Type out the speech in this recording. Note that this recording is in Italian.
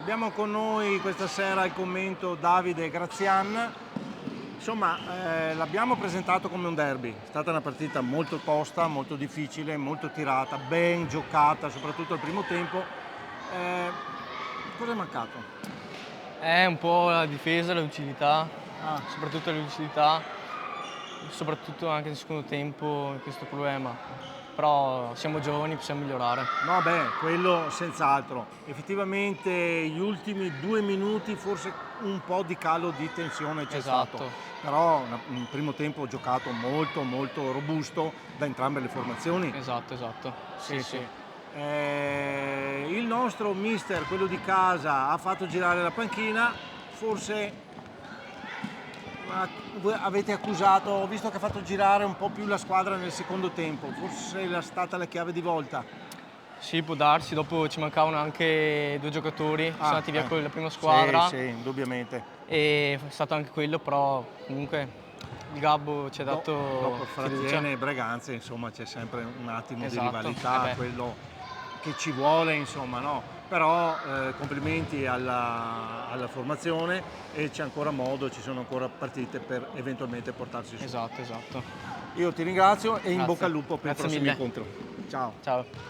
Abbiamo con noi questa sera il commento Davide Grazian. Insomma, l'abbiamo presentato come un derby. È stata una partita molto tosta, molto difficile, molto tirata, ben giocata, soprattutto al primo tempo. Cosa è mancato? È un po' la difesa, la lucidità, Ah, soprattutto la lucidità, soprattutto anche nel secondo tempo questo problema. Però siamo giovani, possiamo migliorare. no, beh, quello senz'altro. Effettivamente gli ultimi 2 minuti forse un po' di calo di tensione c'è stato. Esatto, Però un primo tempo giocato molto molto robusto da entrambe le formazioni. esatto. Sì, Sì, sì. sì. Il nostro mister, quello di casa, ha fatto girare la panchina, forse voi avete accusato, ho visto che ha fatto girare un po' più la squadra nel secondo tempo, forse è stata la chiave di volta. Sì, può darsi, dopo ci mancavano anche due giocatori, sono andati via con la prima Sì, squadra sì, indubbiamente. e è stato anche quello, però comunque il Gabbo ci ha Dopo dato fiducia. Frazione e Breganze, insomma, c'è sempre un attimo di Esatto, rivalità, beh, quello che ci vuole, insomma, no? Però complimenti alla formazione e c'è ancora modo, ci sono ancora partite per eventualmente portarsi su. esatto. Io ti ringrazio e in bocca Grazie, al lupo per il grazie prossimo mille. incontro. Ciao. Ciao.